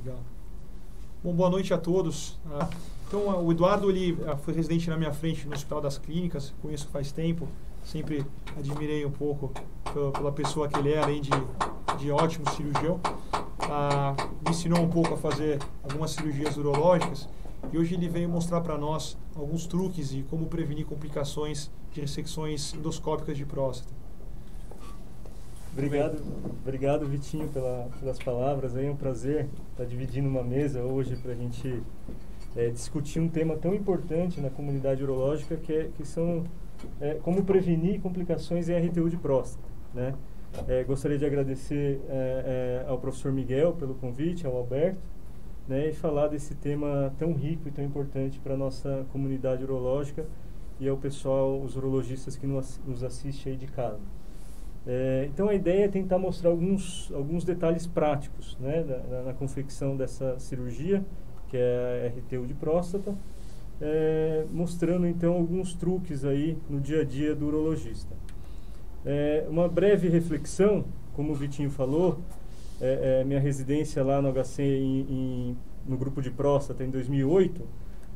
Legal. Bom, boa noite a todos. Então, o Eduardo ele foi residente na minha frente no Hospital das Clínicas, conheço faz tempo, sempre admirei um pouco pela pessoa que ele é, além de ótimo cirurgião. Me ensinou um pouco a fazer algumas cirurgias urológicas e hoje ele veio mostrar para nós alguns truques de como prevenir complicações de ressecções endoscópicas de próstata. Obrigado, Vitinho, pelas palavras. É um prazer estar dividindo uma mesa hoje para a gente discutir um tema tão importante na comunidade urológica que são como prevenir complicações em RTU de próstata, né? Gostaria de agradecer ao professor Miguel pelo convite, ao Alberto, né, e falar desse tema tão rico e tão importante para a nossa comunidade urológica e ao pessoal, os urologistas que nos assistem aí de casa. Então a ideia é tentar mostrar alguns detalhes práticos, né, na confecção dessa cirurgia, que é a RTU de próstata, mostrando então alguns truques aí no dia a dia do urologista. Uma breve reflexão, como o Vitinho falou, minha residência lá no HC no grupo de próstata em 2008,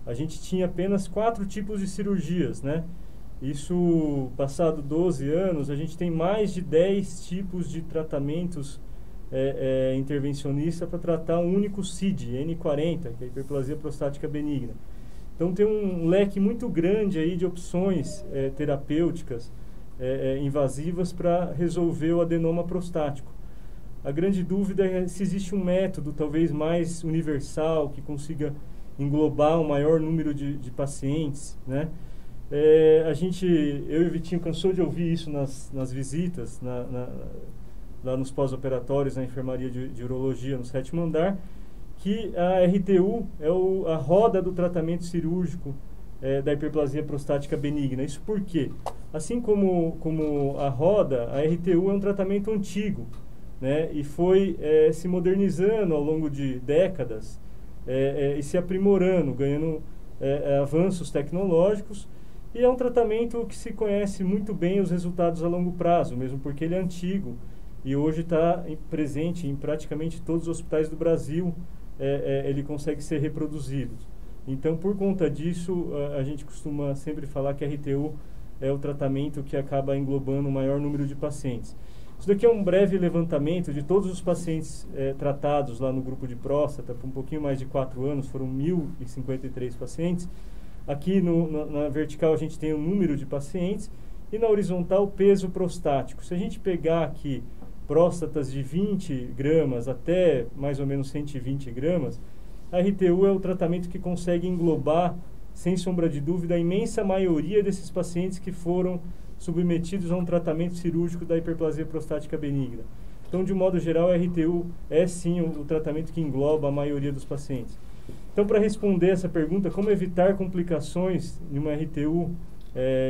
a gente tinha apenas 4 tipos de cirurgias, né? Isso, passado 12 anos, a gente tem mais de 10 tipos de tratamentos intervencionista para tratar um único CID, N40, que é a hiperplasia prostática benigna. Então tem um leque muito grande aí de opções terapêuticas invasivas para resolver o adenoma prostático. A grande dúvida é se existe um método talvez mais universal que consiga englobar um maior número de pacientes, né? Eu e o Vitinho cansou de ouvir isso nas visitas, lá nos pós-operatórios, na enfermaria de urologia, no 7º andar, que a RTU é a roda do tratamento cirúrgico da hiperplasia prostática benigna. Isso por quê? Assim como a roda, a RTU é um tratamento antigo, né, e foi se modernizando ao longo de décadas e se aprimorando, ganhando avanços tecnológicos. E é um tratamento que se conhece muito bem os resultados a longo prazo, mesmo porque ele é antigo e hoje está presente em praticamente todos os hospitais do Brasil, ele consegue ser reproduzido. Então, por conta disso, a gente costuma sempre falar que a RTU é o tratamento que acaba englobando o maior número de pacientes. Isso daqui é um breve levantamento de todos os pacientes tratados lá no grupo de próstata por um pouquinho mais de 4 anos, foram 1.053 pacientes. Aqui na vertical a gente tem o número de pacientes e na horizontal o peso prostático. Se a gente pegar aqui próstatas de 20 gramas até mais ou menos 120 gramas, a RTU é o tratamento que consegue englobar, sem sombra de dúvida, a imensa maioria desses pacientes que foram submetidos a um tratamento cirúrgico da hiperplasia prostática benigna. Então, de modo geral, a RTU é sim o tratamento que engloba a maioria dos pacientes. Então, para responder essa pergunta, como evitar complicações em uma RTU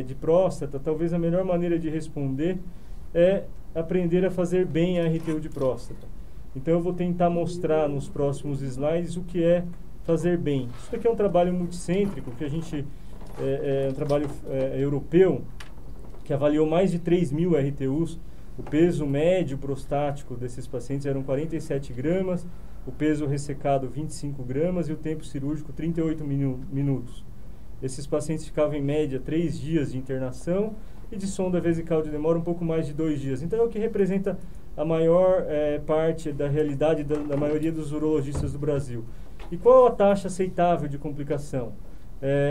de próstata, talvez a melhor maneira de responder é aprender a fazer bem a RTU de próstata. Então, eu vou tentar mostrar nos próximos slides o que é fazer bem. Isso aqui é um trabalho multicêntrico, que a gente um trabalho europeu, que avaliou mais de 3.000 RTUs. O peso médio prostático desses pacientes eram 47 gramas, o peso ressecado 25 gramas e o tempo cirúrgico 38 minutos. Esses pacientes ficavam em média 3 dias de internação e de sonda vesical de demora um pouco mais de 2 dias. Então é o que representa a maior parte da realidade da maioria dos urologistas do Brasil. E qual a taxa aceitável de complicação?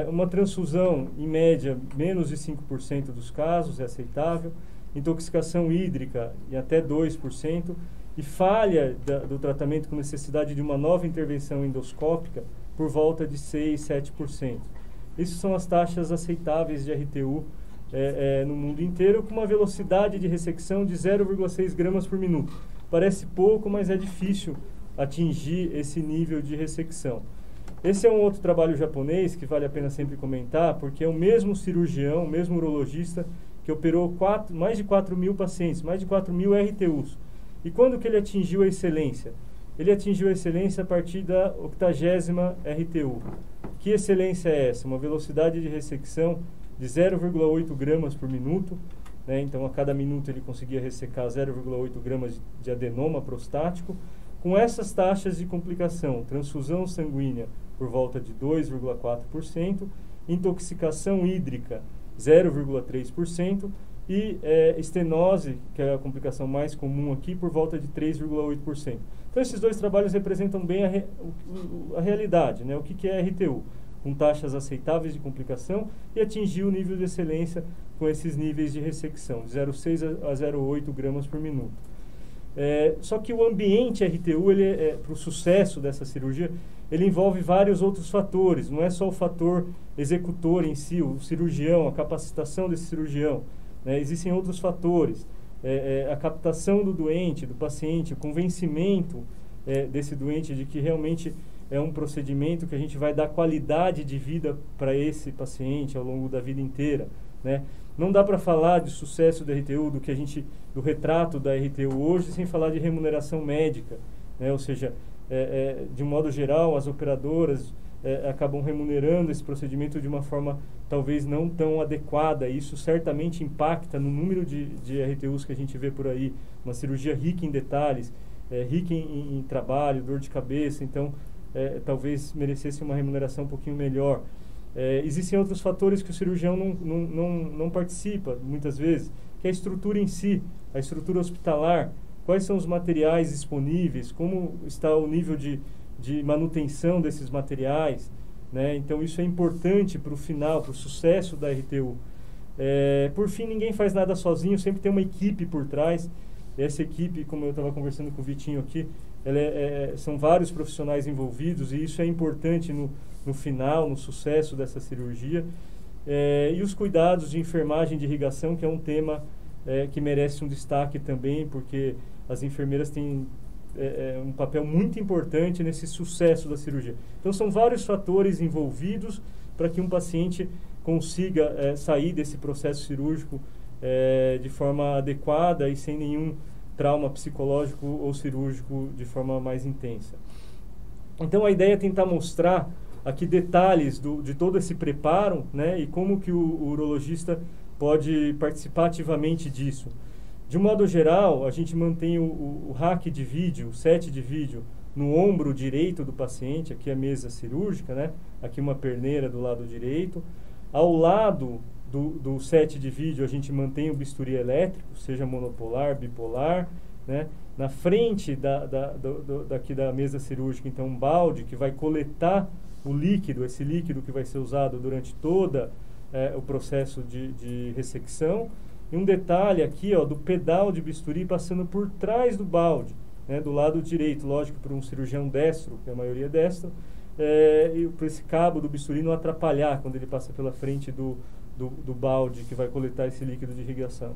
Uma transfusão, em média, menos de 5% dos casos é aceitável, intoxicação hídrica em até 2%, e falha do tratamento com necessidade de uma nova intervenção endoscópica por volta de 6%, 7%. Essas são as taxas aceitáveis de RTU no mundo inteiro, com uma velocidade de ressecção de 0,6 gramas por minuto. Parece pouco, mas é difícil atingir esse nível de ressecção. Esse é um outro trabalho japonês que vale a pena sempre comentar, porque é o mesmo cirurgião, o mesmo urologista, que operou mais de 4.000 pacientes, mais de 4.000 RTUs. E quando que ele atingiu a excelência? Ele atingiu a excelência a partir da 80ª RTU. Que excelência é essa? Uma velocidade de ressecção de 0,8 gramas por minuto, né? Então, a cada minuto ele conseguia ressecar 0,8 gramas de adenoma prostático, Com essas taxas de complicação, transfusão sanguínea por volta de 2,4%, intoxicação hídrica 0,3% e estenose, que é a complicação mais comum aqui, por volta de 3,8%. Então, esses dois trabalhos representam bem a realidade, né? O que é RTU, com taxas aceitáveis de complicação e atingir o nível de excelência com esses níveis de ressecção, de 0,6 a 0,8 gramas por minuto. Só que o ambiente RTU, para o sucesso dessa cirurgia, ele envolve vários outros fatores, não é só o fator executor em si, o cirurgião, a capacitação desse cirurgião, né? Existem outros fatores, a captação do doente, do paciente, o convencimento desse doente de que realmente é um procedimento que a gente vai dar qualidade de vida para esse paciente ao longo da vida inteira, né? Não dá para falar de sucesso da RTU, do retrato da RTU hoje, sem falar de remuneração médica, né? Ou seja, de um modo geral, as operadoras acabam remunerando esse procedimento de uma forma talvez não tão adequada. Isso certamente impacta no número de RTUs que a gente vê por aí. Uma cirurgia rica em detalhes, rica em trabalho, dor de cabeça, então talvez merecesse uma remuneração um pouquinho melhor. Existem outros fatores que o cirurgião não participa, muitas vezes, que é a estrutura em si, a estrutura hospitalar, quais são os materiais disponíveis, como está o nível de manutenção desses materiais, né? Então, isso é importante para o final, para o sucesso da RTU. Por fim, ninguém faz nada sozinho, sempre tem uma equipe por trás. Essa equipe, como eu estava conversando com o Vitinho aqui, são vários profissionais envolvidos e isso é importante no final, no sucesso dessa cirurgia. E os cuidados de enfermagem de irrigação, que é um tema que merece um destaque também, porque as enfermeiras têm um papel muito importante nesse sucesso da cirurgia. Então, são vários fatores envolvidos para que um paciente consiga sair desse processo cirúrgico de forma adequada e sem nenhum trauma psicológico ou cirúrgico de forma mais intensa. Então, a ideia é tentar mostrar aqui detalhes de todo esse preparo, né, e como que o urologista pode participar ativamente disso. De um modo geral, a gente mantém o rack de vídeo, o set de vídeo, no ombro direito do paciente, aqui a mesa cirúrgica, né? Aqui uma perneira do lado direito. Ao lado do set de vídeo, a gente mantém o bisturi elétrico, seja monopolar, bipolar, né? Na frente daqui da mesa cirúrgica, então, um balde que vai coletar o líquido, esse líquido que vai ser usado durante todo o processo de ressecção. E um detalhe aqui, ó, do pedal de bisturi passando por trás do balde, né, do lado direito, lógico, para um cirurgião destro, que a maioria é destro, e para esse cabo do bisturi não atrapalhar quando ele passa pela frente do balde que vai coletar esse líquido de irrigação.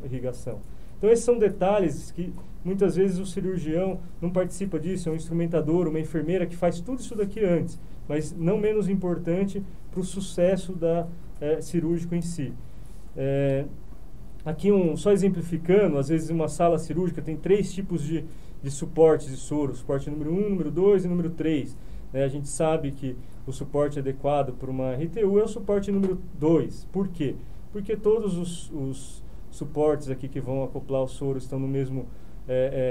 Então, esses são detalhes que muitas vezes o cirurgião não participa disso, é um instrumentador, uma enfermeira que faz tudo isso daqui antes, mas não menos importante para o sucesso cirúrgico em si. Aqui, só exemplificando, às vezes uma sala cirúrgica tem 3 tipos de suportes de soro, suporte número 1, número 2 e número 3. A gente sabe que o suporte adequado para uma RTU é o suporte número 2. Por quê? Porque todos os suportes aqui que vão acoplar o soro estão no mesmo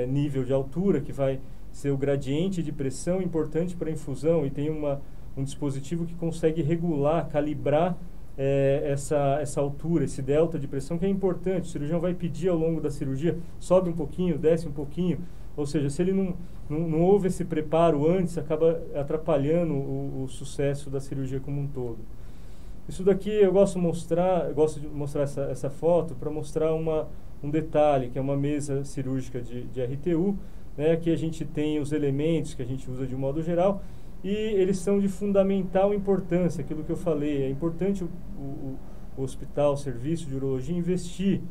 nível de altura, que vai ser o gradiente de pressão importante para a infusão, e tem um dispositivo que consegue regular, calibrar essa altura, esse delta de pressão, que é importante. O cirurgião vai pedir ao longo da cirurgia, sobe um pouquinho, desce um pouquinho, ou seja, se ele não houve esse preparo antes, acaba atrapalhando o sucesso da cirurgia como um todo. Isso daqui eu gosto de mostrar essa foto para mostrar um detalhe, que é uma mesa cirúrgica de RTU, né? Aqui a gente tem os elementos que a gente usa de um modo geral, e eles são de fundamental importância, aquilo que eu falei. É importante o hospital, o serviço de urologia investir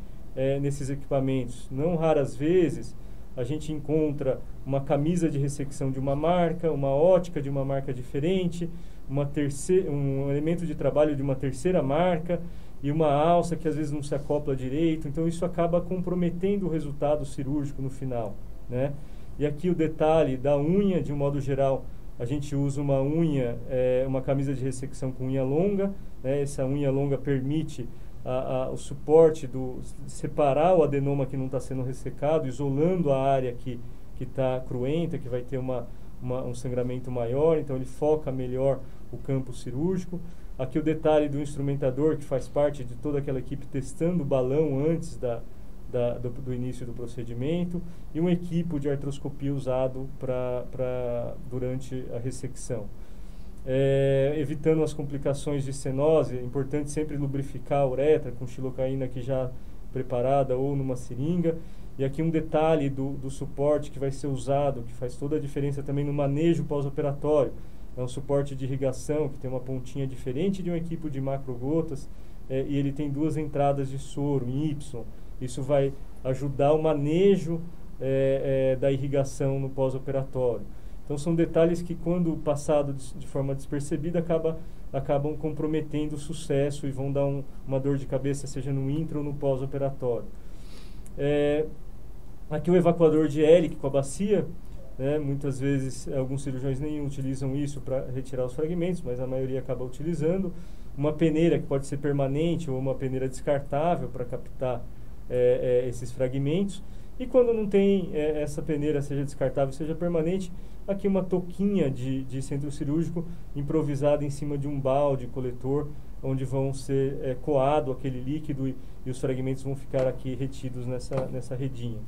nesses equipamentos. Não raras vezes a gente encontra uma camisa de ressecção de uma marca, uma ótica de uma marca diferente, um elemento de trabalho de uma terceira marca e uma alça que às vezes não se acopla direito. Então, isso acaba comprometendo o resultado cirúrgico no final, né? E aqui o detalhe da unha, de um modo geral, a gente usa uma unha, uma camisa de ressecção com unha longa, né? Essa unha longa permite o suporte separar o adenoma que não está sendo ressecado, isolando a área que está cruenta, que vai ter um sangramento maior, então ele foca melhor o campo cirúrgico. Aqui o detalhe do instrumentador, que faz parte de toda aquela equipe testando o balão antes do início do procedimento, e um equipo de artroscopia usado durante a ressecção. Evitando as complicações de stenose, é importante sempre lubrificar a uretra com xilocaína aqui já preparada ou numa seringa. E aqui um detalhe do suporte que vai ser usado, que faz toda a diferença também no manejo pós-operatório. É um suporte de irrigação que tem uma pontinha diferente de um equipo de macrogotas, e ele tem 2 entradas de soro em Y. Isso vai ajudar o manejo da irrigação no pós-operatório. Então são detalhes que, quando passado de forma despercebida, acabam comprometendo o sucesso e vão dar uma dor de cabeça, seja no intra ou no pós-operatório. Aqui o evacuador de Ehrlich com a bacia, né? Muitas vezes alguns cirurgiões nem utilizam isso para retirar os fragmentos, mas a maioria acaba utilizando. Uma peneira que pode ser permanente ou uma peneira descartável para captar esses fragmentos. E quando não tem essa peneira, seja descartável, seja permanente, aqui uma touquinha de centro cirúrgico improvisada em cima de um balde coletor, onde vão ser coado aquele líquido e os fragmentos vão ficar aqui retidos nessa redinha.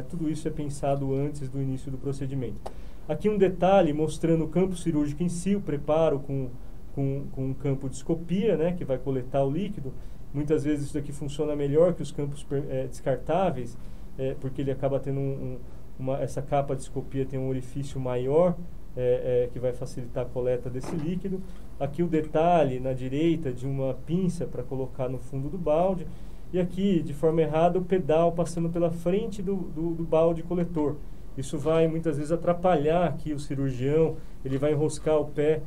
Tudo isso é pensado antes do início do procedimento. Aqui um detalhe mostrando o campo cirúrgico em si, o preparo com um campo de escopia, né, que vai coletar o líquido. Muitas vezes isso daqui funciona melhor que os campos descartáveis, porque ele acaba tendo essa capa de escopia tem um orifício maior, que vai facilitar a coleta desse líquido. Aqui o detalhe na direita de uma pinça para colocar no fundo do balde. E aqui, de forma errada, o pedal passando pela frente do balde coletor. Isso vai muitas vezes atrapalhar aqui o cirurgião, ele vai enroscar o pé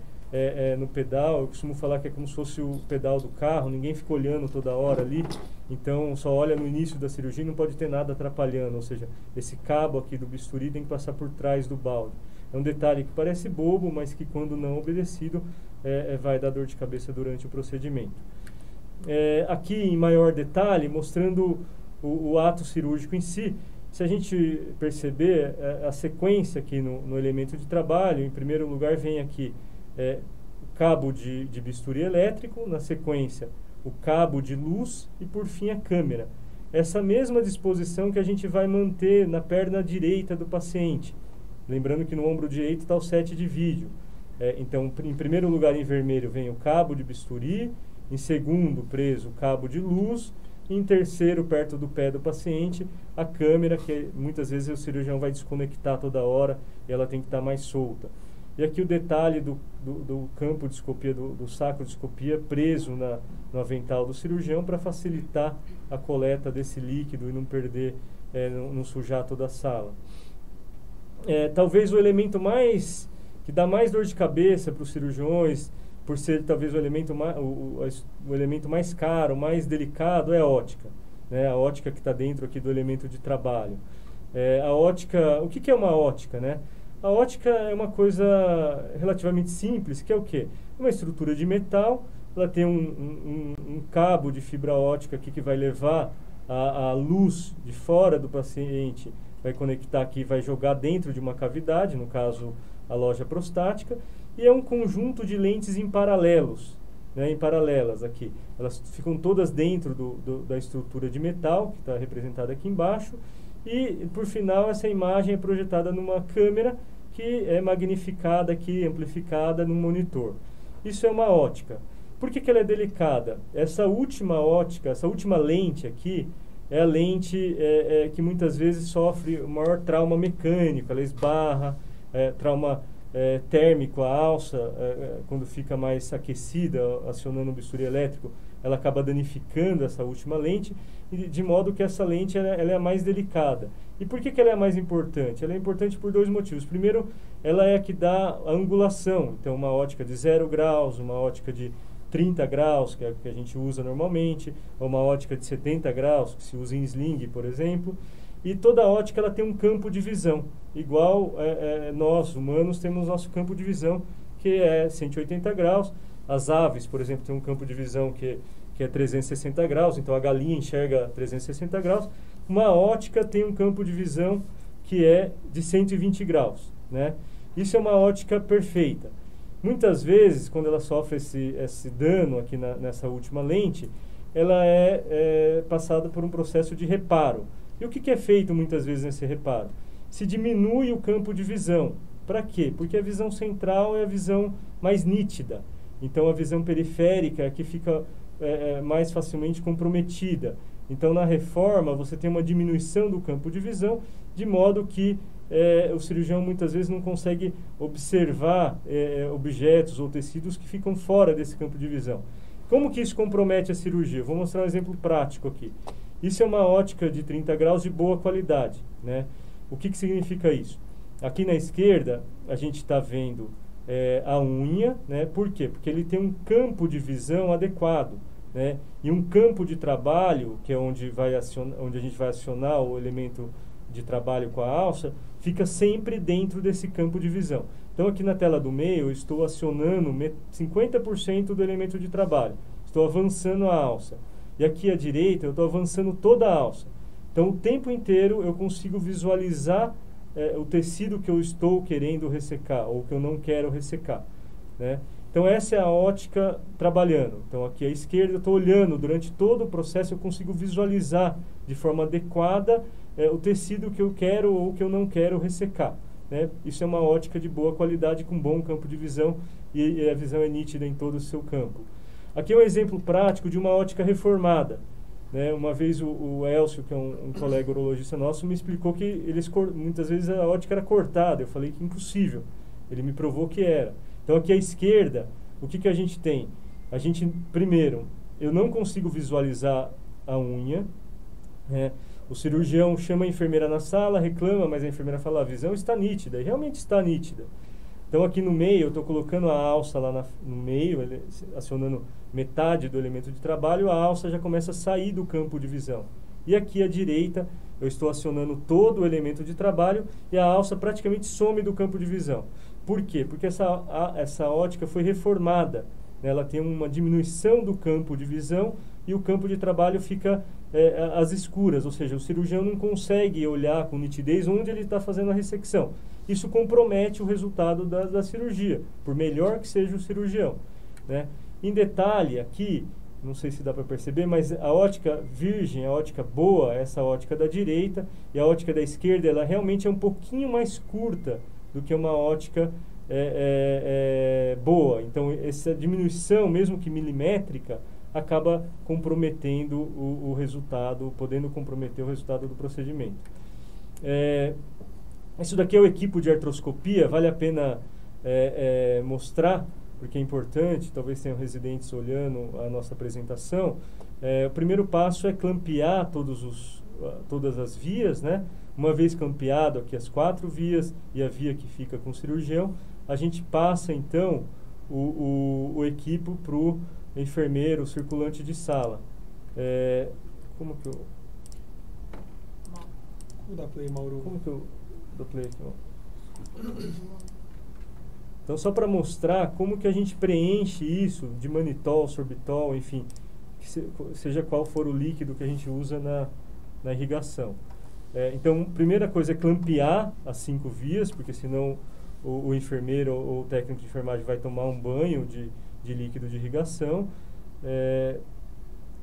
no pedal. Eu costumo falar que é como se fosse o pedal do carro, ninguém fica olhando toda hora ali, então só olha no início da cirurgia e não pode ter nada atrapalhando, ou seja, esse cabo aqui do bisturi tem que passar por trás do balde. É um detalhe que parece bobo, mas que, quando não obedecido, vai dar dor de cabeça durante o procedimento. Aqui em maior detalhe, mostrando o ato cirúrgico em si. Se a gente perceber a sequência aqui no elemento de trabalho, em primeiro lugar vem aqui o cabo de bisturi elétrico, na sequência o cabo de luz e, por fim, a câmera. Essa mesma disposição que a gente vai manter na perna direita do paciente. Lembrando que no ombro direito está o set de vídeo. Então, em primeiro lugar, em vermelho, vem o cabo de bisturi, em segundo, preso o cabo de luz, e em terceiro, perto do pé do paciente, a câmera, que muitas vezes o cirurgião vai desconectar toda hora e ela tem que estar mais solta. E aqui o detalhe do campo de escopia, do sacro de escopia, preso no avental do cirurgião, para facilitar a coleta desse líquido e não perder, não sujar toda a sala. Talvez o elemento que dá mais dor de cabeça para os cirurgiões, por ser talvez o elemento mais caro, mais delicado, é a ótica. Né? A ótica que está dentro aqui do elemento de trabalho. A ótica, o que é uma ótica, né? A ótica é uma coisa relativamente simples, que é o quê? Uma estrutura de metal, ela tem um cabo de fibra ótica aqui que vai levar a luz de fora do paciente, vai conectar aqui, vai jogar dentro de uma cavidade, no caso a loja prostática, e é um conjunto de lentes em paralelos, né, em paralelas aqui. Elas ficam todas dentro da estrutura de metal, que está representada aqui embaixo, e, por final, essa imagem é projetada numa câmera que é magnificada aqui, amplificada no monitor. Isso é uma ótica. Por que ela é delicada? Essa última ótica, essa última lente aqui, é a lente que muitas vezes sofre o maior trauma mecânico, ela esbarra, trauma térmico, a alça, quando fica mais aquecida, acionando o bisturi elétrico, ela acaba danificando essa última lente, de modo que essa lente ela é a mais delicada. E por que ela é a mais importante? Ela é importante por 2 motivos. Primeiro, ela é a que dá a angulação. Então, uma ótica de 0 graus, uma ótica de 30 graus, que é a que a gente usa normalmente, ou uma ótica de 70 graus, que se usa em sling, por exemplo. E toda ótica ela tem um campo de visão, igual nós, humanos, temos nosso campo de visão, que é 180 graus. As aves, por exemplo, têm um campo de visão que é 360 graus, então a galinha enxerga 360 graus. Uma ótica tem um campo de visão que é de 120 graus, né? Isso é uma ótica perfeita. Muitas vezes, quando ela sofre esse dano aqui nessa última lente, ela é passada por um processo de reparo. E o que é feito muitas vezes nesse reparo? Se diminui o campo de visão. Para quê? Porque a visão central é a visão mais nítida. Então, a visão periférica é que fica mais facilmente comprometida. Então, na reforma, você tem uma diminuição do campo de visão, de modo que o cirurgião muitas vezes não consegue observar objetos ou tecidos que ficam fora desse campo de visão. Como que isso compromete a cirurgia? Vou mostrar um exemplo prático aqui. Isso é uma ótica de 30 graus de boa qualidade, né? O que significa isso? Aqui na esquerda, a gente está vendo a unha, né? Por quê? Porque ele tem um campo de visão adequado, né? E um campo de trabalho, que é onde a gente vai acionar o elemento de trabalho com a alça, fica sempre dentro desse campo de visão. Então, aqui na tela do meio, eu estou acionando 50% do elemento de trabalho. Estou avançando a alça. E aqui à direita, eu estou avançando toda a alça. Então, o tempo inteiro, eu consigo visualizar o tecido que eu estou querendo ressecar, ou que eu não quero ressecar, né? Então, essa é a ótica trabalhando. Então, aqui à esquerda, eu estou olhando, durante todo o processo, eu consigo visualizar de forma adequada o tecido que eu quero ou que eu não quero ressecar, né? Isso é uma ótica de boa qualidade, com bom campo de visão, e a visão é nítida em todo o seu campo. Aqui é um exemplo prático de uma ótica reformada, né? Uma vez o Elcio, que é um colega urologista nosso, me explicou que muitas vezes a ótica era cortada. Eu falei que impossível. Ele me provou que era. Então, aqui à esquerda, o que a gente tem? A gente, primeiro, eu não consigo visualizar a unha, né? O cirurgião chama a enfermeira na sala, reclama, mas a enfermeira fala, a visão está nítida, e realmente está nítida. Então, aqui no meio, eu estou colocando a alça lá no meio, acionando metade do elemento de trabalho, a alça já começa a sair do campo de visão. E aqui à direita, eu estou acionando todo o elemento de trabalho e a alça praticamente some do campo de visão. Por quê? Porque essa ótica foi reformada, né? Ela tem uma diminuição do campo de visão e o campo de trabalho fica às escuras, ou seja, o cirurgião não consegue olhar com nitidez onde ele está fazendo a ressecção. Isso compromete o resultado da cirurgia, por melhor que seja o cirurgião, né? Em detalhe, aqui, não sei se dá para perceber, mas a ótica virgem, a ótica boa, essa ótica da direita, e a ótica da esquerda, ela realmente é um pouquinho mais curta do que uma ótica boa. Então, essa diminuição, mesmo que milimétrica, acaba comprometendo o resultado, podendo comprometer o resultado do procedimento. Isso daqui é o equipo de artroscopia, vale a pena mostrar, porque é importante, talvez tenham residentes olhando a nossa apresentação. O primeiro passo é clampear todas as vias, né? Uma vez clampeado aqui as 4 vias e a via que fica com o cirurgião, a gente passa então o equipo para o enfermeiro, o circulante de sala. Como que eu... Vou dar play, Mauro. Como que eu dou play aqui? Então, só para mostrar como que a gente preenche isso de manitol, sorbitol, enfim, seja qual for o líquido que a gente usa na irrigação. Então, primeira coisa é clampear as 5 vias, porque senão o enfermeiro ou o técnico de enfermagem vai tomar um banho de líquido de irrigação.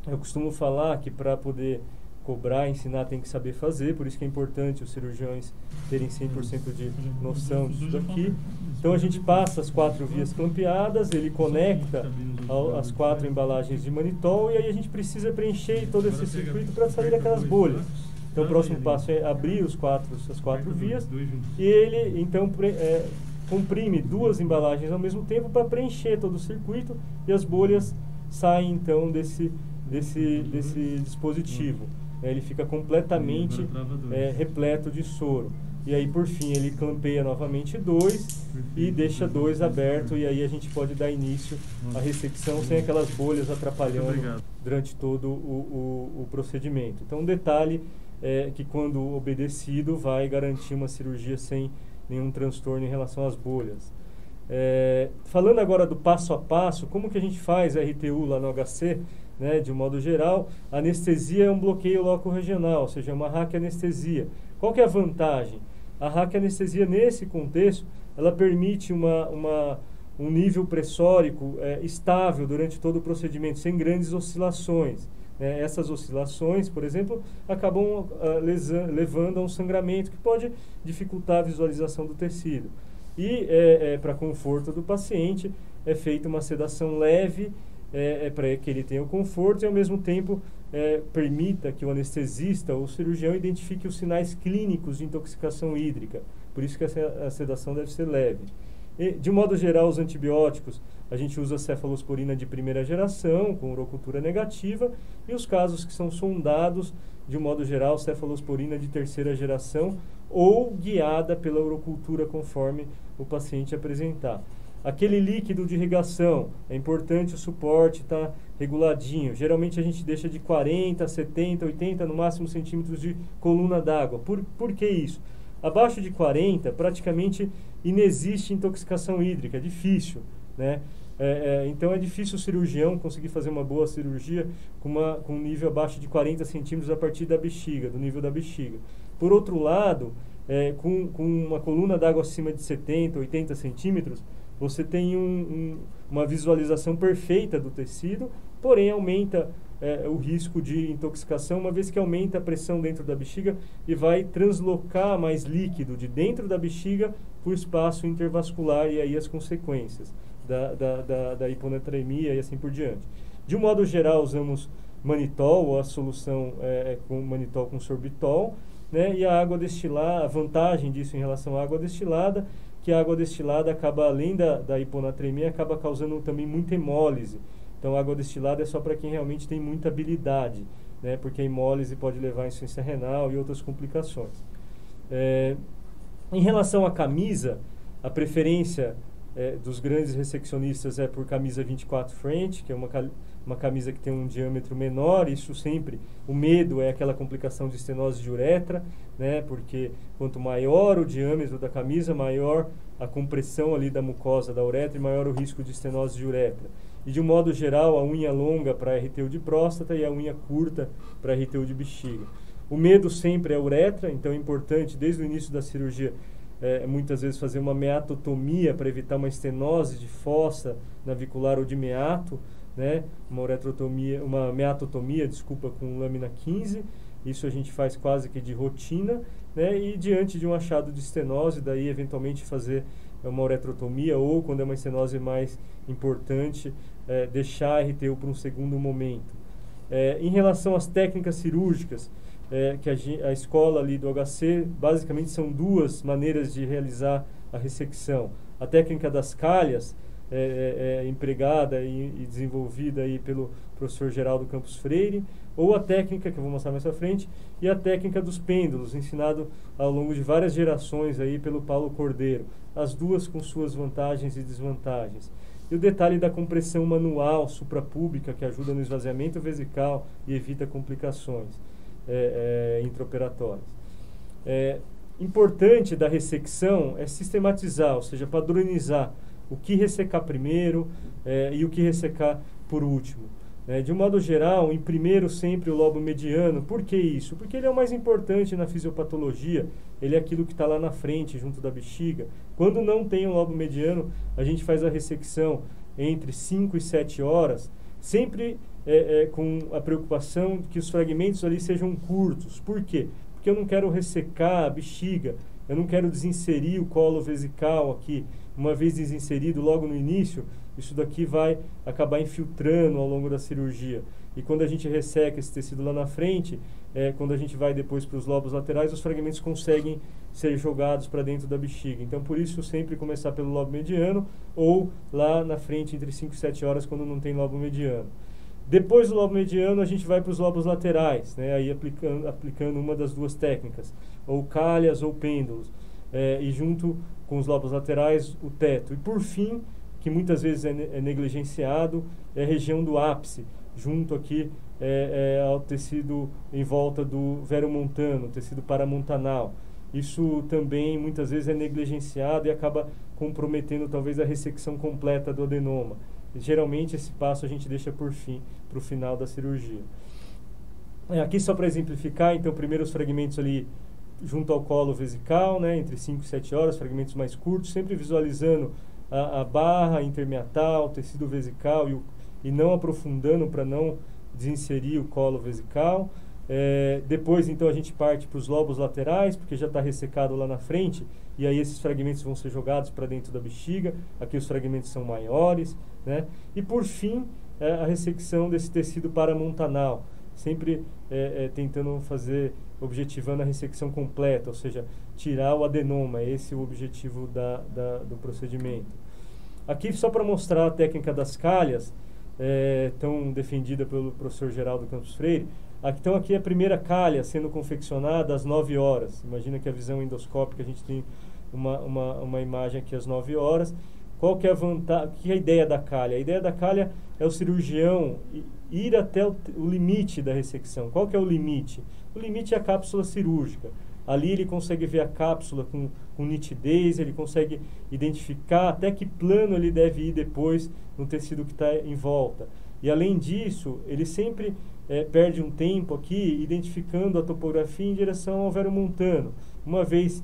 Eu costumo falar que para poder cobrar, ensinar, tem que saber fazer, por isso que é importante os cirurgiões terem 100% de noção disso daqui. Então, a gente passa as 4 vias clampeadas, ele conecta as 4 embalagens de manitol, e aí a gente precisa preencher todo esse circuito para sair daquelas bolhas. Então, o próximo passo é abrir as 4 vias, e ele, então, comprime 2 embalagens ao mesmo tempo para preencher todo o circuito, e as bolhas saem, então, desse dispositivo. Ele fica completamente repleto de soro. E aí, por fim, ele clampeia novamente 2 e deixa 2 aberto, e aí a gente pode dar início à ressecção sem aquelas bolhas atrapalhando durante todo o procedimento. Então, um detalhe é que, quando obedecido, vai garantir uma cirurgia sem nenhum transtorno em relação às bolhas. Falando agora do passo a passo, como que a gente faz a RTU lá no HC, né, de um modo geral, a anestesia é um bloqueio loco-regional, ou seja, é uma raquianestesia. Qual que é a vantagem? A raquianestesia, nesse contexto, ela permite um nível pressórico estável durante todo o procedimento, sem grandes oscilações. Essas oscilações, por exemplo, acabam levando a um sangramento que pode dificultar a visualização do tecido. E, para conforto do paciente, é feita uma sedação leve para que ele tenha o conforto e, ao mesmo tempo, permita que o anestesista ou o cirurgião identifique os sinais clínicos de intoxicação hídrica. Por isso que a sedação deve ser leve. E, de modo geral, os antibióticos, a gente usa cefalosporina de primeira geração, com urocultura negativa, e os casos que são sondados, de modo geral, cefalosporina de terceira geração, ou guiada pela urocultura conforme o paciente apresentar. Aquele líquido de irrigação, é importante o suporte estar reguladinho. Geralmente a gente deixa de 40, 70, 80, no máximo centímetros de coluna d'água. Por que isso? Abaixo de 40, praticamente inexiste intoxicação hídrica, é difícil, né? Então é difícil o cirurgião conseguir fazer uma boa cirurgia com um nível abaixo de 40 centímetros a partir da bexiga, do nível da bexiga. Por outro lado, com uma coluna d'água acima de 70, 80 centímetros, você tem uma visualização perfeita do tecido, porém aumenta o risco de intoxicação, uma vez que aumenta a pressão dentro da bexiga e vai translocar mais líquido de dentro da bexiga para o espaço intervascular e aí as consequências da hiponatremia e assim por diante. De um modo geral, usamos manitol ou a solução com manitol com sorbitol, né? E a água destilada, a vantagem disso em relação à água destilada, que a água destilada acaba, além da hiponatremia, acaba causando também muita hemólise. Então, a água destilada é só para quem realmente tem muita habilidade, né? Porque a hemólise pode levar a insuficiência renal e outras complicações. Em relação à camisa, a preferência dos grandes resseccionistas é por camisa 24 French, que é uma camisa que tem um diâmetro menor. Isso sempre, o medo é aquela complicação de estenose de uretra, né? Porque quanto maior o diâmetro da camisa, maior a compressão ali da mucosa da uretra e maior o risco de estenose de uretra. E de um modo geral, a unha longa para RTU de próstata e a unha curta para RTU de bexiga. O medo sempre é a uretra, então é importante, desde o início da cirurgia, muitas vezes fazer uma meatotomia para evitar uma estenose de fossa navicular ou de meato, né? Uma meatotomia, com lâmina 15. Isso a gente faz quase que de rotina, né? E diante de um achado de estenose, daí eventualmente fazer uma uretrotomia ou, quando é uma estenose mais importante, deixar a RTU para um segundo momento. Em relação às técnicas cirúrgicas, que a escola ali do HC, basicamente são duas maneiras de realizar a ressecção. A técnica das calhas, empregada e desenvolvida aí pelo professor Geraldo Campos Freire, ou a técnica, que eu vou mostrar mais à frente, e a técnica dos pêndulos, ensinado ao longo de várias gerações aí pelo Paulo Cordeiro, as duas com suas vantagens e desvantagens. E o detalhe da compressão manual suprapúbica, que ajuda no esvaziamento vesical e evita complicações intraoperatórias. Importante da ressecção é sistematizar, ou seja, padronizar o que ressecar primeiro e o que ressecar por último. De um modo geral, em primeiro sempre o lobo mediano. Por que isso? Porque ele é o mais importante na fisiopatologia, ele é aquilo que está lá na frente, junto da bexiga. Quando não tem o lobo mediano, a gente faz a ressecção entre 5 e 7 horas, sempre com a preocupação de que os fragmentos ali sejam curtos. Por quê? Porque eu não quero ressecar a bexiga, eu não quero desinserir o colo vesical aqui. Uma vez desinserido logo no início, isso daqui vai acabar infiltrando ao longo da cirurgia. E quando a gente resseca esse tecido lá na frente, quando a gente vai depois para os lobos laterais, os fragmentos conseguem ser jogados para dentro da bexiga. Então, por isso, sempre começar pelo lobo mediano ou lá na frente, entre 5 e 7 horas, quando não tem lobo mediano. Depois do lobo mediano, a gente vai para os lobos laterais, né? Aí aplicando uma das duas técnicas, ou calhas ou pêndulos. E junto com os lobos laterais, o teto. E por fim, que muitas vezes é negligenciado, é a região do ápice, junto aqui ao tecido em volta do veromontano, tecido paramontanal. Isso também muitas vezes é negligenciado e acaba comprometendo talvez a ressecção completa do adenoma. E, geralmente esse passo a gente deixa por fim, para o final da cirurgia. Aqui só para exemplificar, então primeiro os fragmentos ali junto ao colo vesical, né, entre 5 e 7 horas, fragmentos mais curtos, sempre visualizando a barra intermeatal, o tecido vesical e não aprofundando para não desinserir o colo vesical. Depois, então, a gente parte para os lobos laterais, porque já está ressecado lá na frente, e aí esses fragmentos vão ser jogados para dentro da bexiga. Aqui os fragmentos são maiores, né? E, por fim, a ressecção desse tecido paramontanal, sempre tentando objetivando a ressecção completa, ou seja, tirar o adenoma. Esse é o objetivo do procedimento. Aqui, só para mostrar a técnica das calhas, tão defendida pelo professor Geraldo Campos Freire. Então, aqui é a primeira calha sendo confeccionada às 9 horas. Imagina que a visão endoscópica, a gente tem uma imagem aqui às 9 horas. Qual que é a vantagem? Que é a ideia da calha? A ideia da calha é o cirurgião ir até o limite da ressecção. Qual que é o limite? O limite é a cápsula cirúrgica. Ali ele consegue ver a cápsula com nitidez, ele consegue identificar até que plano ele deve ir depois no tecido que está em volta. E além disso, ele sempre perde um tempo aqui identificando a topografia em direção ao veromontano. Uma vez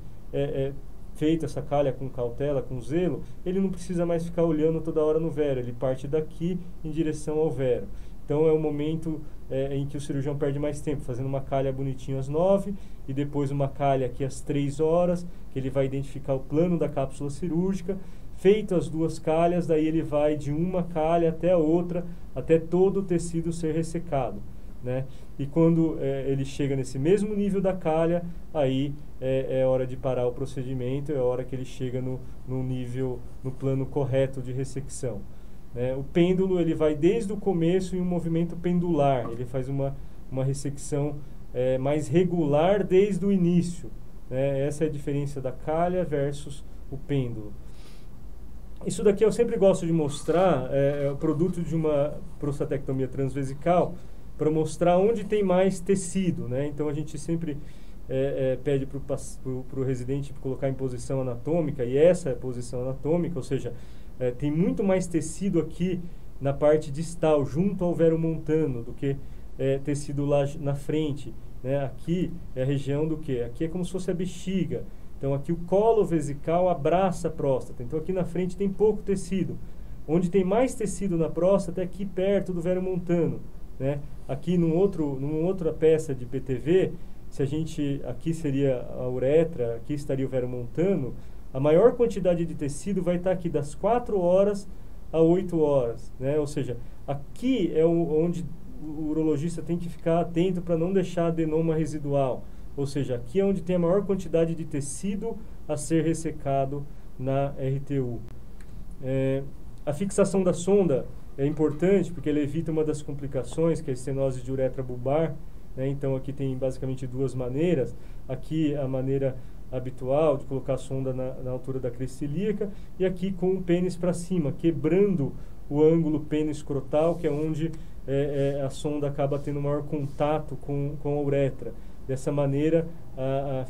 feita essa calha com cautela, com zelo, ele não precisa mais ficar olhando toda hora no vero, ele parte daqui em direção ao vero. Então é o momento em que o cirurgião perde mais tempo, fazendo uma calha bonitinho às 9 e depois uma calha aqui às 3 horas, que ele vai identificar o plano da cápsula cirúrgica. Feito as duas calhas, daí ele vai de uma calha até a outra, até todo o tecido ser ressecado, né? E quando ele chega nesse mesmo nível da calha, aí é hora de parar o procedimento, é hora que ele chega no plano correto de ressecção. O pêndulo, ele vai desde o começo em um movimento pendular, ele faz uma ressecção mais regular desde o início, né? Essa é a diferença da calha versus o pêndulo. Isso daqui eu sempre gosto de mostrar, é o produto de uma prostatectomia transvesical, para mostrar onde tem mais tecido, né? Então a gente sempre pede para o residente colocar em posição anatômica, e essa é a posição anatômica, ou seja, tem muito mais tecido aqui na parte distal, junto ao veromontano, do que tecido lá na frente, né? Aqui é a região do quê? Aqui é como se fosse a bexiga. Então aqui o colo vesical abraça a próstata. Então aqui na frente tem pouco tecido. Onde tem mais tecido na próstata é aqui perto do veromontano, né? Aqui numa outra peça de PTV, aqui seria a uretra, aqui estaria o veromontano, a maior quantidade de tecido vai estar aqui das 4 horas a 8 horas, né? Ou seja, aqui é onde o urologista tem que ficar atento para não deixar adenoma residual. Ou seja, aqui é onde tem a maior quantidade de tecido a ser ressecado na RTU. A fixação da sonda é importante porque ele evita uma das complicações, que é a estenose de uretra bulbar, né? Então aqui tem basicamente duas maneiras. Aqui a maneira habitual de colocar a sonda na altura da crista ilíaca, e aqui com o pênis para cima, quebrando o ângulo pênis-escrotal, que é onde a sonda acaba tendo maior contato com a uretra. Dessa maneira,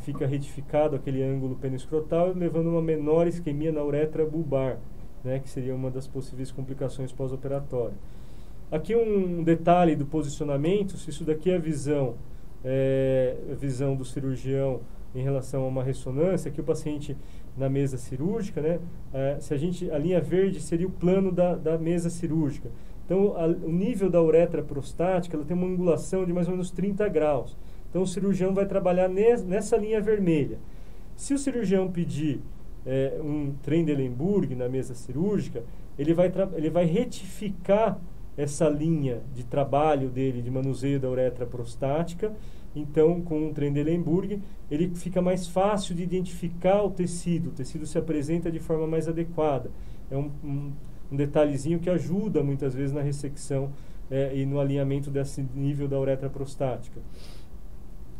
fica retificado aquele ângulo pênis-escrotal, levando uma menor isquemia na uretra bulbar, né, que seria uma das possíveis complicações pós-operatórias. Aqui um detalhe do posicionamento: se isso daqui é a visão do cirurgião em relação a uma ressonância, aqui o paciente na mesa cirúrgica, né, a linha verde seria o plano da mesa cirúrgica. Então, o nível da uretra prostática, ela tem uma angulação de mais ou menos 30 graus. Então, o cirurgião vai trabalhar nessa linha vermelha. Se o cirurgião pedir um Trendelenburg na mesa cirúrgica, ele vai retificar essa linha de trabalho dele, de manuseio da uretra prostática. Então, com um Trendelenburg, ele fica mais fácil de identificar o tecido se apresenta de forma mais adequada. É um detalhezinho que ajuda muitas vezes na ressecção e no alinhamento desse nível da uretra prostática.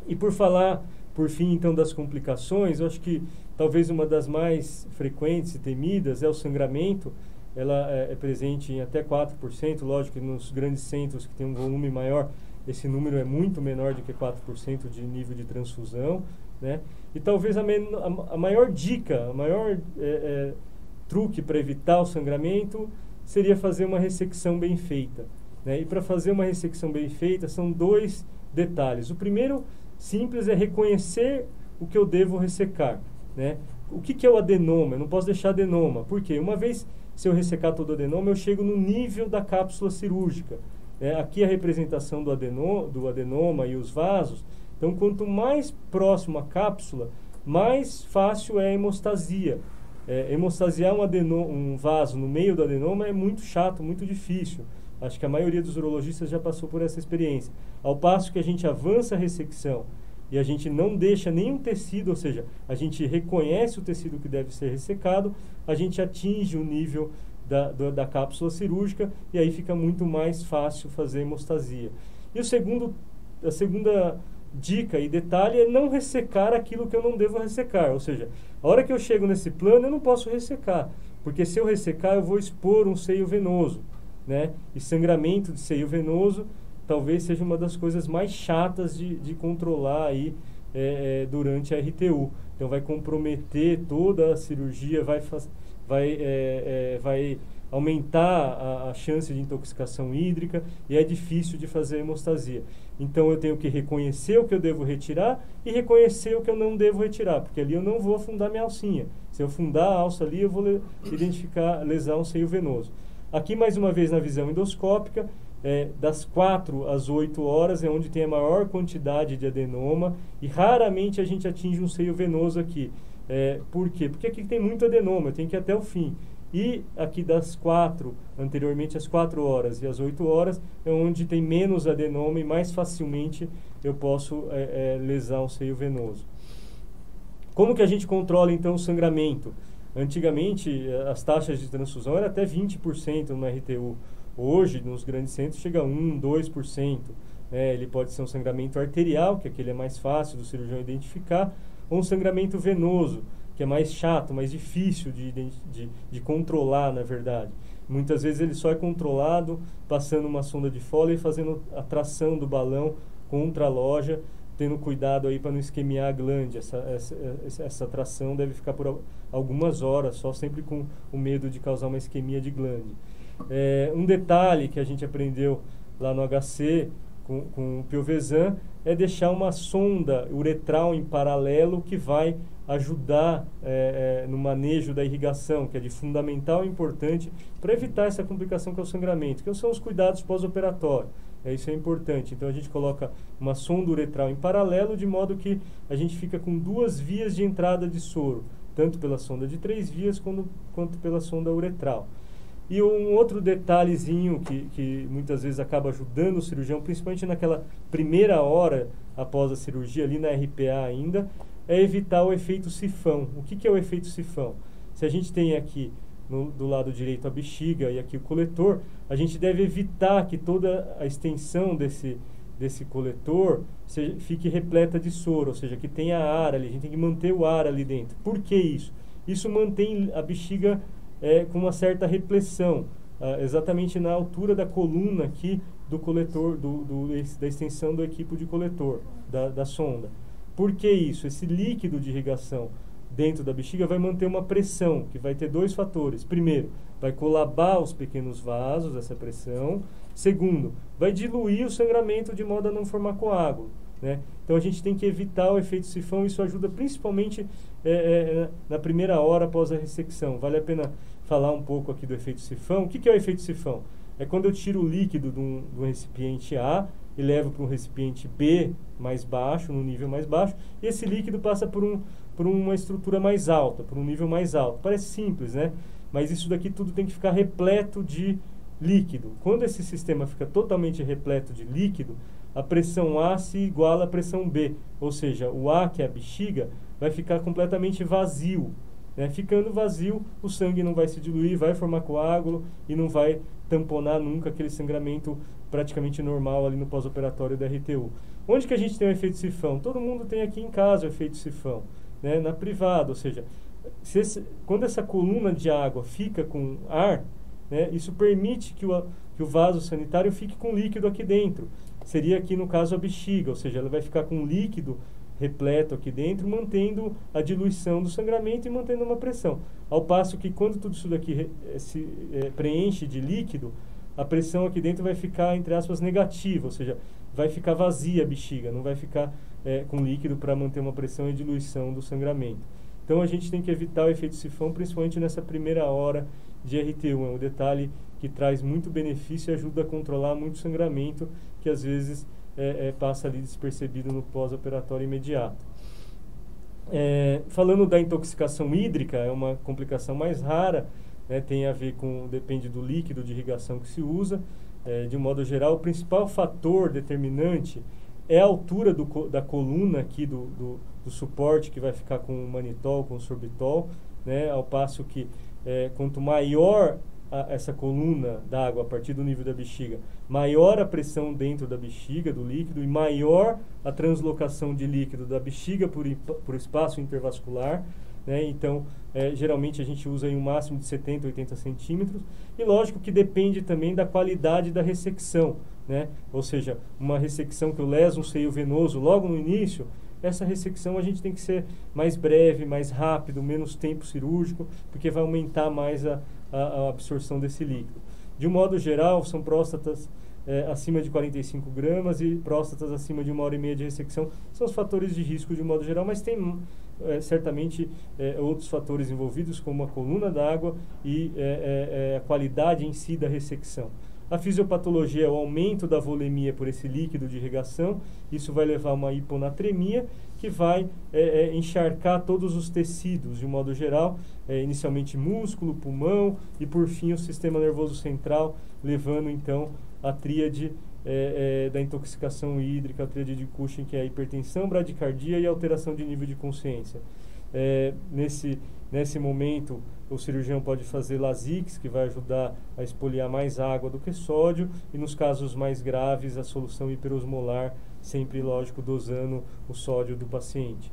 E por fim, então, das complicações, eu acho que talvez uma das mais frequentes e temidas é o sangramento. Ela é presente em até 4%, lógico que nos grandes centros que tem um volume maior, esse número é muito menor do que 4% de nível de transfusão, né? E talvez a maior dica, truque para evitar o sangramento seria fazer uma ressecção bem feita, né? E para fazer uma ressecção bem feita são 2 detalhes. O primeiro, simples, é reconhecer o que eu devo ressecar, né? O que é o adenoma? Eu não posso deixar adenoma. Por quê? Uma vez, se eu ressecar todo o adenoma, eu chego no nível da cápsula cirúrgica. Aqui a representação do adenoma e os vasos. Então, quanto mais próximo a cápsula, mais fácil é a hemostasia. Hemostasiar um vaso no meio do adenoma é muito chato, muito difícil. Acho que a maioria dos urologistas já passou por essa experiência. Ao passo que a gente avança a ressecção e a gente não deixa nenhum tecido, ou seja, a gente reconhece o tecido que deve ser ressecado, a gente atinge o nível da cápsula cirúrgica e aí fica muito mais fácil fazer hemostasia. E a segunda dica e detalhe é não ressecar aquilo que eu não devo ressecar, ou seja, a hora que eu chego nesse plano eu não posso ressecar, porque se eu ressecar eu vou expor um seio venoso, né? E sangramento de seio venoso talvez seja uma das coisas mais chatas de controlar aí, durante a RTU. Então vai comprometer toda a cirurgia, vai aumentar a chance de intoxicação hídrica e é difícil de fazer a hemostasia. Então eu tenho que reconhecer o que eu devo retirar e reconhecer o que eu não devo retirar, porque ali eu não vou afundar minha alcinha. Se eu afundar a alça ali, eu vou identificar lesão seio venoso. Aqui, mais uma vez, na visão endoscópica, das 4 às 8 horas é onde tem a maior quantidade de adenoma e raramente a gente atinge um seio venoso aqui. Por quê? Porque aqui tem muito adenoma, eu tenho que ir até o fim. E aqui anteriormente às 4 horas e às 8 horas, é onde tem menos adenoma e mais facilmente eu posso lesar um seio venoso. Como que a gente controla, então, o sangramento? Antigamente, as taxas de transfusão eram até 20% no RTU. Hoje, nos grandes centros, chega a 1%, 2%. Ele pode ser um sangramento arterial, que aquele é mais fácil do cirurgião identificar, ou um sangramento venoso, que é mais chato, mais difícil de controlar, na verdade. Muitas vezes ele só é controlado passando uma sonda de Foley e fazendo a tração do balão contra a loja, tendo cuidado aí para não isquemiar a glande. Essa tração deve ficar por algumas horas, só sempre com o medo de causar uma isquemia de glande. Um detalhe que a gente aprendeu lá no HC com o Piovesan é deixar uma sonda uretral em paralelo que vai ajudar no manejo da irrigação, que é de fundamental importante para evitar essa complicação que é o sangramento, que são os cuidados pós-operatórios. Isso é importante. Então a gente coloca uma sonda uretral em paralelo, de modo que a gente fica com 2 vias de entrada de soro, tanto pela sonda de 3 vias quanto pela sonda uretral. E um outro detalhezinho que muitas vezes acaba ajudando o cirurgião, principalmente naquela primeira hora após a cirurgia, ali na RPA ainda, é evitar o efeito sifão. O que é o efeito sifão? Se a gente tem aqui do lado direito a bexiga e aqui o coletor, a gente deve evitar que toda a extensão desse coletor fique repleta de soro, ou seja, que tenha ar ali. A gente tem que manter o ar ali dentro. Por que isso? Isso mantém a bexiga com uma certa repressão, exatamente na altura da coluna aqui do coletor, da extensão do equipo de coletor, da sonda. Por que isso? Esse líquido de irrigação dentro da bexiga vai manter uma pressão, que vai ter 2 fatores. Primeiro, vai colabar os pequenos vasos, essa pressão. Segundo, vai diluir o sangramento de modo a não formar coágulo, né? Então a gente tem que evitar o efeito sifão. Isso ajuda principalmente na primeira hora após a ressecção. Vale a pena falar um pouco aqui do efeito sifão. O que é o efeito sifão? É quando eu tiro o líquido do recipiente A e levo para um recipiente B mais baixo, no nível mais baixo, e esse líquido passa por uma estrutura mais alta, por um nível mais alto. Parece simples, né? Mas isso daqui tudo tem que ficar repleto de líquido. Quando esse sistema fica totalmente repleto de líquido, a pressão A se iguala à pressão B, ou seja, o A, que é a bexiga, vai ficar completamente vazio, né? Ficando vazio, o sangue não vai se diluir, vai formar coágulo e não vai tamponar nunca aquele sangramento praticamente normal ali no pós-operatório da RTU. Onde que a gente tem o efeito sifão? Todo mundo tem aqui em casa o efeito sifão, né? Na privada, ou seja, quando essa coluna de água fica com ar, né, isso permite que o vaso sanitário fique com líquido aqui dentro. Seria aqui no caso a bexiga, ou seja, ela vai ficar com líquido repleto aqui dentro, mantendo a diluição do sangramento e mantendo uma pressão. Ao passo que quando tudo isso daqui se preenche de líquido, a pressão aqui dentro vai ficar, entre aspas, negativa, ou seja, vai ficar vazia a bexiga, não vai ficar com líquido para manter uma pressão e diluição do sangramento. Então, a gente tem que evitar o efeito sifão, principalmente nessa primeira hora de RT1. É um detalhe que traz muito benefício e ajuda a controlar muito sangramento, que às vezes passa ali despercebido no pós-operatório imediato. Falando da intoxicação hídrica, é uma complicação mais rara, né, tem a ver depende do líquido de irrigação que se usa. De um modo geral, o principal fator determinante é a altura da coluna aqui do suporte, que vai ficar com o manitol, com o sorbitol, né, ao passo que quanto maior essa coluna d'água a partir do nível da bexiga, maior a pressão dentro da bexiga, do líquido, e maior a translocação de líquido da bexiga por espaço intervascular, né? Então, geralmente a gente usa em um máximo de 70, 80 centímetros, e lógico que depende também da qualidade da ressecção, né? Ou seja, uma ressecção que eu leso um seio venoso logo no início, essa ressecção a gente tem que ser mais breve, mais rápido, menos tempo cirúrgico, porque vai aumentar mais a absorção desse líquido. De um modo geral, são próstatas acima de 45 gramas e próstatas acima de 1h30 de ressecção. São os fatores de risco de um modo geral, mas tem certamente outros fatores envolvidos, como a coluna d'água e a qualidade em si da ressecção. A fisiopatologia é o aumento da volemia por esse líquido de irrigação. Isso vai levar a uma hiponatremia, que vai encharcar todos os tecidos, de um modo geral, inicialmente músculo, pulmão e, por fim, o sistema nervoso central, levando, então, a tríade da intoxicação hídrica, a tríade de Cushing, que é a hipertensão, bradicardia e alteração de nível de consciência. Nesse momento, o cirurgião pode fazer Lasix, que vai ajudar a expoliar mais água do que sódio, e nos casos mais graves, a solução hiperosmolar, sempre, lógico, dosando o sódio do paciente.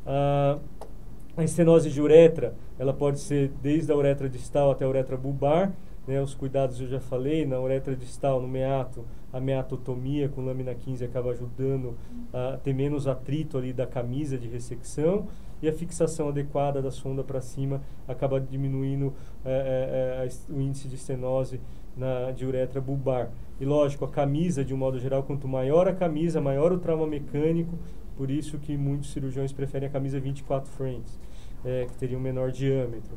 A estenose de uretra, ela pode ser desde a uretra distal até a uretra bulbar, né? Os cuidados eu já falei, na uretra distal, no meato, a meatotomia com lâmina 15 acaba ajudando a ter menos atrito ali da camisa de ressecção, e a fixação adequada da sonda para cima acaba diminuindo o índice de estenose de uretra bulbar. E lógico, a camisa, de um modo geral, quanto maior a camisa, maior o trauma mecânico, por isso que muitos cirurgiões preferem a camisa 24 French, que teria um menor diâmetro.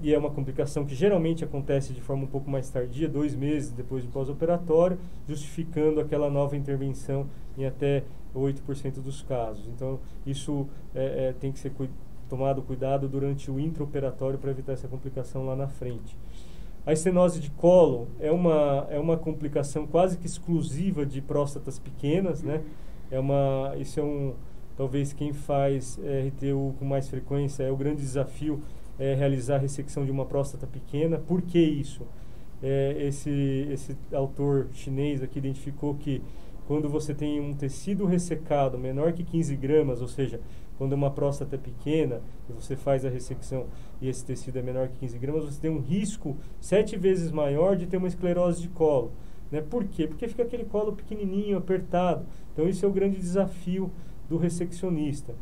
E é uma complicação que geralmente acontece de forma um pouco mais tardia, 2 meses depois do pós-operatório, justificando aquela nova intervenção em até 8% dos casos. Então, isso tem que ser tomado cuidado durante o intraoperatório para evitar essa complicação lá na frente. A estenose de colo é uma complicação quase que exclusiva de próstatas pequenas, né? Talvez quem faz RTU com mais frequência, é o grande desafio realizar a ressecção de uma próstata pequena. Por que isso? Esse autor chinês aqui identificou que quando você tem um tecido ressecado menor que 15 gramas, ou seja, quando uma próstata é pequena e você faz a ressecção e esse tecido é menor que 15 gramas, você tem um risco 7 vezes maior de ter uma esclerose de colo, né? Por quê? Porque fica aquele colo pequenininho, apertado. Então, isso é o grande desafio do resseccionista.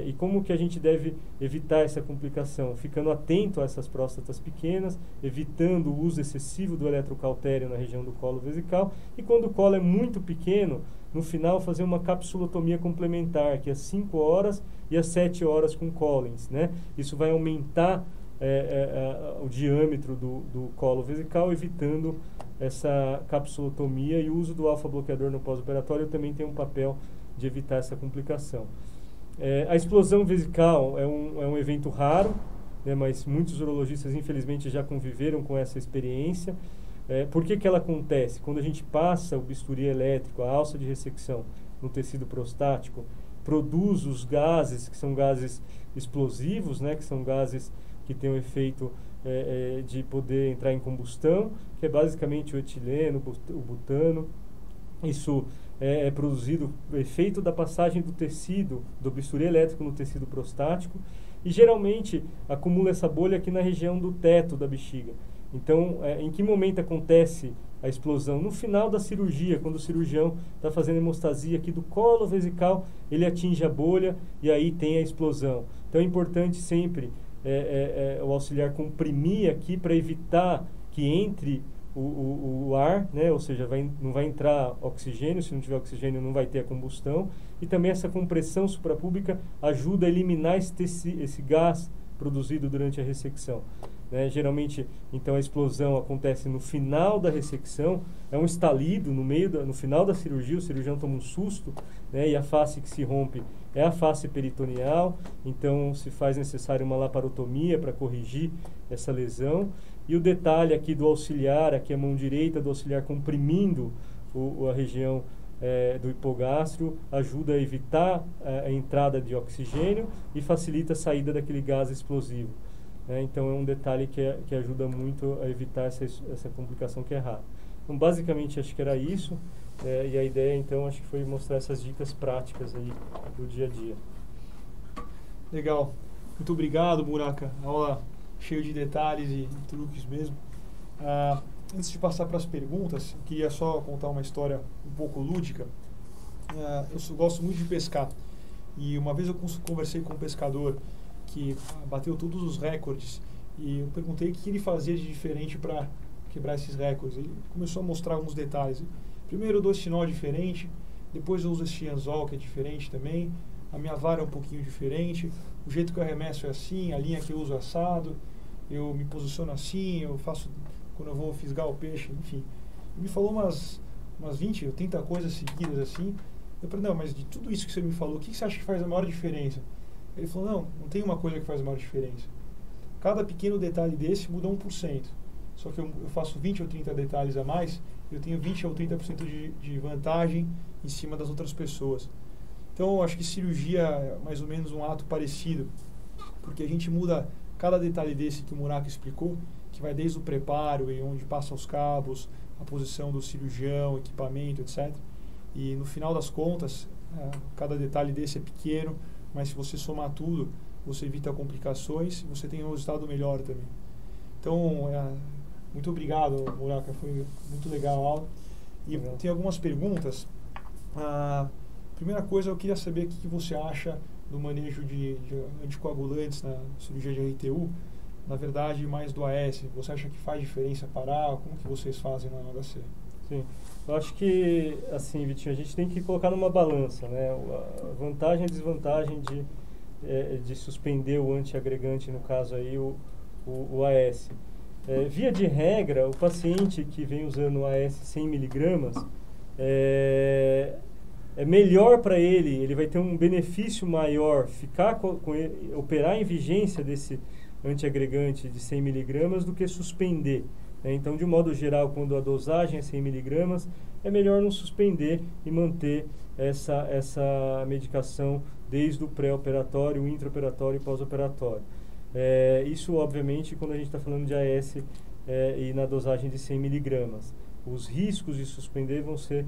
E como que a gente deve evitar essa complicação? Ficando atento a essas próstatas pequenas, evitando o uso excessivo do eletrocautério na região do colo vesical, e quando o colo é muito pequeno, no final fazer uma capsulotomia complementar, que é 5 horas e às 7 horas com Collins, né? Isso vai aumentar o diâmetro do colo vesical, evitando essa capsulotomia, e o uso do alfa-bloqueador no pós-operatório também tem um papel de evitar essa complicação. A explosão vesical é um evento raro, né, mas muitos urologistas, infelizmente, já conviveram com essa experiência. Por que ela acontece? Quando a gente passa o bisturi elétrico, a alça de ressecção no tecido prostático, produz os gases, que são gases explosivos, né, que são gases que têm o efeito de poder entrar em combustão, que é basicamente o etileno, o butano. Isso é produzido o efeito da passagem do tecido, do bisturi elétrico no tecido prostático, e geralmente acumula essa bolha aqui na região do teto da bexiga. Então, em que momento acontece a explosão? No final da cirurgia, quando o cirurgião está fazendo hemostasia aqui do colo vesical, ele atinge a bolha e aí tem a explosão. Então, é importante sempre o auxiliar comprimir aqui para evitar que entre o ar, né? Ou seja, não vai entrar oxigênio, se não tiver oxigênio não vai ter a combustão, e também essa compressão suprapúbica ajuda a eliminar esse gás produzido durante a ressecção. Né? Geralmente, então, a explosão acontece no final da ressecção, é um estalido no final da cirurgia, o cirurgião toma um susto, né? E a face que se rompe é a face peritoneal, então se faz necessário uma laparotomia para corrigir essa lesão. E o detalhe aqui do auxiliar, aqui a mão direita do auxiliar comprimindo a região do hipogástrio, ajuda a evitar a entrada de oxigênio e facilita a saída daquele gás explosivo. Então é um detalhe que ajuda muito a evitar essa complicação que é rara. Então basicamente acho que era isso, e a ideia então acho que foi mostrar essas dicas práticas aí do dia a dia. Legal, muito obrigado, Muraca, aula cheia de detalhes e truques mesmo. Antes de passar para as perguntas, eu queria só contar uma história um pouco lúdica. Eu gosto muito de pescar, e uma vez eu conversei com um pescador que bateu todos os recordes, e eu perguntei o que ele fazia de diferente para quebrar esses recordes. Ele começou a mostrar alguns detalhes. Primeiro eu dou esse nó diferente, depois eu uso esse anzol que é diferente também, a minha vara é um pouquinho diferente, o jeito que eu arremesso é assim, a linha que eu uso é assado, eu me posiciono assim, eu faço quando eu vou fisgar o peixe, enfim. Ele me falou umas 20 ou 30 coisas seguidas assim. Eu falei, não, mas de tudo isso que você me falou, o que você acha que faz a maior diferença? Ele falou, não tem uma coisa que faz a maior diferença. Cada pequeno detalhe desse muda 1%. Só que eu faço 20 ou 30 detalhes a mais, eu tenho 20 ou 30% de vantagem em cima das outras pessoas. Então, eu acho que cirurgia é mais ou menos um ato parecido, porque a gente muda cada detalhe desse que o Muraca explicou, que vai desde o preparo, e onde passa os cabos, a posição do cirurgião, equipamento, etc. E no final das contas, cada detalhe desse é pequeno, mas se você somar tudo, você evita complicações e você tem um resultado melhor também. Então, muito obrigado, Muraca, foi muito legal a aula. E tem algumas perguntas. Primeira coisa, eu queria saber o que você acha do manejo de anticoagulantes na cirurgia de RTU, na verdade, mais do AS. Você acha que faz diferença parar? Como que vocês fazem na HC? Sim, eu acho que, assim, Vitinho, a gente tem que colocar numa balança, né? A vantagem e desvantagem de suspender o antiagregante, no caso aí, o AS. Via de regra, o paciente que vem usando o AS 100 mg, é melhor para ele vai ter um benefício maior ficar operar em vigência desse antiagregante de 100 mg do que suspender. Então, de um modo geral, quando a dosagem é 100 mg, é melhor não suspender e manter essa medicação desde o pré-operatório, o intraoperatório e pós-operatório. Isso, obviamente, quando a gente está falando de AS e na dosagem de 100 mg. Os riscos de suspender vão ser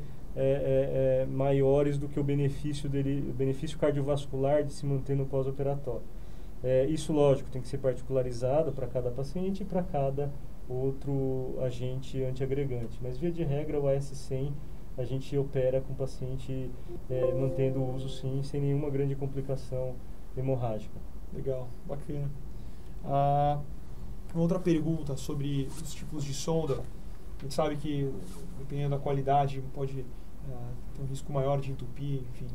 maiores do que o benefício cardiovascular de se manter no pós-operatório. Isso, lógico, tem que ser particularizado para cada paciente e para cada outro agente antiagregante. Mas, via de regra, o AS100 a gente opera com o paciente mantendo o uso, sim, sem nenhuma grande complicação hemorrágica. Legal, bacana. Uma outra pergunta sobre os tipos de sonda. A gente sabe que, dependendo da qualidade, pode ter um risco maior de entupir, enfim.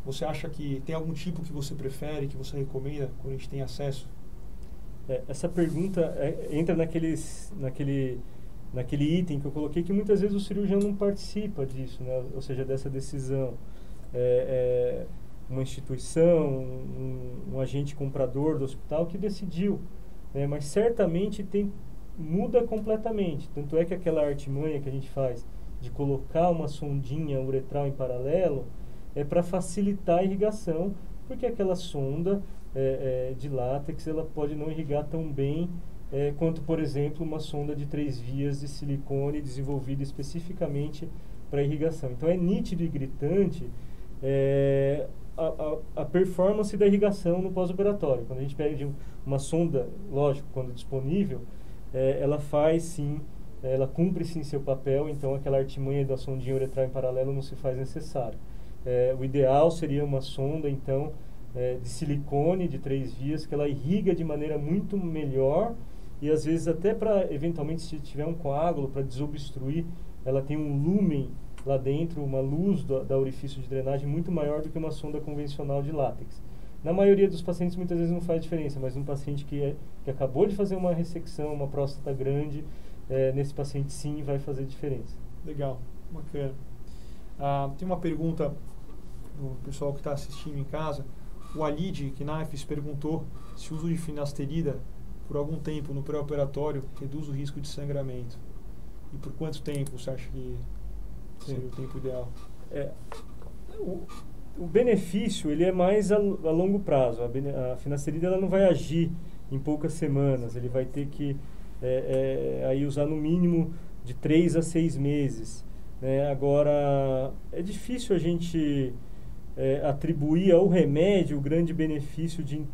Você acha que tem algum tipo que você prefere, que você recomenda quando a gente tem acesso? Essa pergunta entra naquele item que eu coloquei, que muitas vezes o cirurgião não participa disso, né? Ou seja, dessa decisão. Uma instituição, um agente comprador do hospital que decidiu, né? Mas certamente muda completamente. Tanto é que aquela artimanha que a gente faz de colocar uma sondinha uretral em paralelo é para facilitar a irrigação, porque aquela sonda de látex ela pode não irrigar tão bem quanto, por exemplo, uma sonda de 3 vias de silicone desenvolvida especificamente para irrigação. Então é nítido e gritante a performance da irrigação no pós-operatório. Quando a gente pede uma sonda, lógico, quando disponível, ela faz sim, ela cumpre sim seu papel, então aquela artimanha da sondinha uretral em paralelo não se faz necessário. O ideal seria uma sonda, então, de silicone de 3 vias, que ela irriga de maneira muito melhor e às vezes até para, eventualmente, se tiver um coágulo, para desobstruir, ela tem um lúmen lá dentro, uma luz da orifício de drenagem muito maior do que uma sonda convencional de látex. Na maioria dos pacientes, muitas vezes não faz diferença, mas um paciente que acabou de fazer uma ressecção, uma próstata grande, nesse paciente sim vai fazer diferença. Legal, bacana. Tem uma pergunta do pessoal que está assistindo em casa. O Alid Knifes perguntou se o uso de finasterida por algum tempo no pré-operatório reduz o risco de sangramento. E por quanto tempo você acha que seria o tempo ideal? O benefício ele é mais a longo prazo. A finasterida ela não vai agir em poucas semanas. Ele vai ter que aí usar no mínimo de 3 a 6 meses. Né? Agora, é difícil a gente atribuir ao remédio o grande benefício de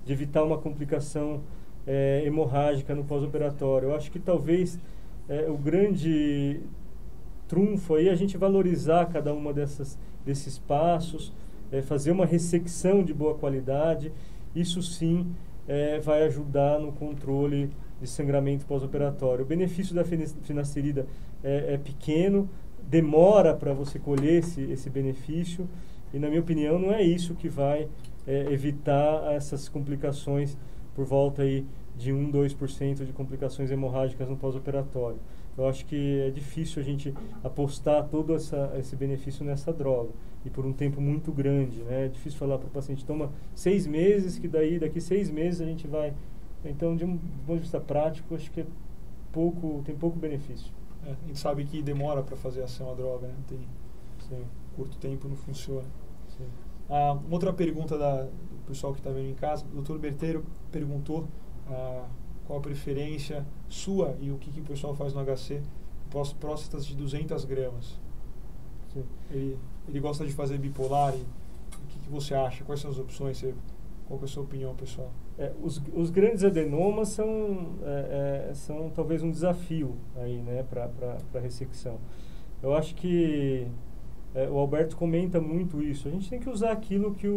evitar uma complicação hemorrágica no pós-operatório. Eu acho que talvez o grande trunfo aí é a gente valorizar cada uma desses passos, fazer uma ressecção de boa qualidade. Isso sim vai ajudar no controle de sangramento pós-operatório. O benefício da finasterida é pequeno, demora para você colher esse benefício, e na minha opinião não é isso que vai evitar essas complicações por volta aí de 1-2% de complicações hemorrágicas no pós-operatório. Eu acho que é difícil a gente apostar todo esse benefício nessa droga, e por um tempo muito grande, né? É difícil falar para o paciente, toma 6 meses, que daqui 6 meses a gente vai... Então, de um ponto de vista prático, acho que tem pouco benefício. A gente sabe que demora para fazer ação a droga, né? Sim. Curto tempo não funciona. Sim. Outra pergunta do pessoal que está vendo em casa, o Dr. Berteiro perguntou qual a preferência sua e o que o pessoal faz no HC pós próstatas de 200 gramas. Sim. Ele gosta de fazer bipolar, e o que você acha? Quais são as opções? Qual que é a sua opinião, pessoal? Os grandes adenomas são talvez um desafio aí, né, para ressecção. Eu acho que o Alberto comenta muito isso. A gente tem que usar aquilo que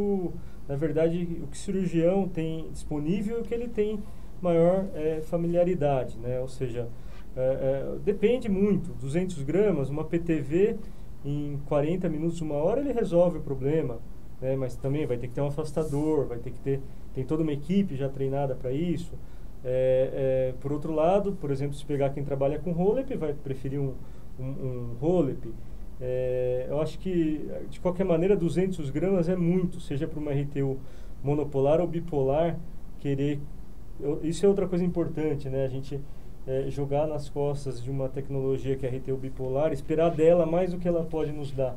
na verdade, o que o cirurgião tem disponível e o que ele tem maior familiaridade, né? Ou seja, depende muito. 200 gramas, uma PTV em 40 minutos, 1 hora, ele resolve o problema. Mas também vai ter que ter um afastador, tem toda uma equipe já treinada para isso. Por outro lado, por exemplo, se pegar quem trabalha com ROLEP, vai preferir um ROLEP. Eu acho que, de qualquer maneira, 200 gramas é muito, seja para uma RTU monopolar ou bipolar, isso é outra coisa importante, né? A gente jogar nas costas de uma tecnologia que é a RTU bipolar, esperar dela mais do que ela pode nos dar.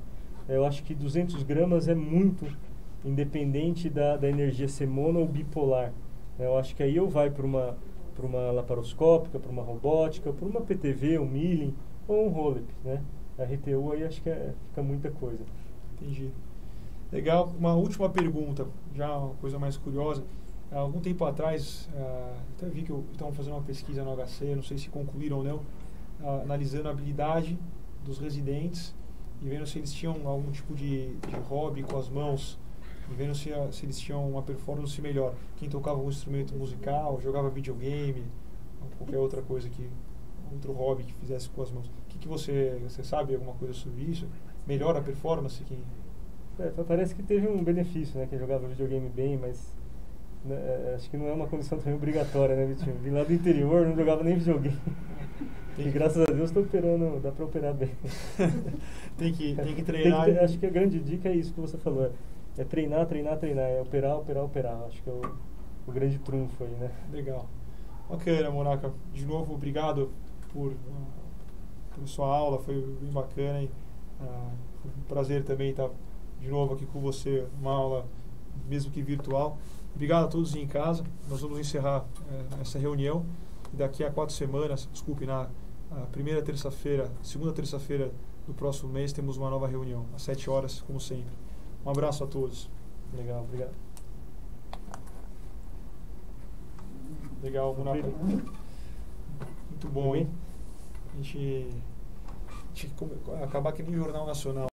Eu acho que 200 gramas é muito, independente da energia ser mono ou bipolar. Eu acho que aí vai para uma laparoscópica, para uma robótica, para uma PTV, um milling ou um ROLEP, né? A RTU aí acho que fica muita coisa. Entendi. Legal. Uma última pergunta, já uma coisa mais curiosa. Há algum tempo atrás, até vi que estavam fazendo uma pesquisa no HC, não sei se concluíram ou não, analisando a habilidade dos residentes e vendo se eles tinham algum tipo de hobby com as mãos, e vendo se eles tinham uma performance melhor. Quem tocava um instrumento musical, jogava videogame, ou qualquer outra coisa, outro hobby que fizesse com as mãos. O que você sabe alguma coisa sobre isso? Melhora a performance? Parece que teve um benefício, né? Quem jogava videogame bem, mas acho que não é uma condição também obrigatória, né, Vitinho? Vim lá do interior, não jogava nem videogame. E graças a Deus estou operando, dá para operar bem. tem que treinar. Acho que a grande dica é isso que você falou. É treinar, é operar. Acho que é o grande trunfo aí, né? Legal. Bacana, Monaca. De novo, obrigado por sua aula, foi bem bacana. Foi um prazer também estar de novo aqui com você, uma aula mesmo que virtual. Obrigado a todos em casa. Nós vamos encerrar essa reunião. E daqui a 4 semanas, na segunda terça-feira do próximo mês, temos uma nova reunião, às 7 horas, como sempre. Um abraço a todos. Legal, obrigado. Legal, Monaca. Muito bom, hein? A gente acabar aqui no Jornal Nacional.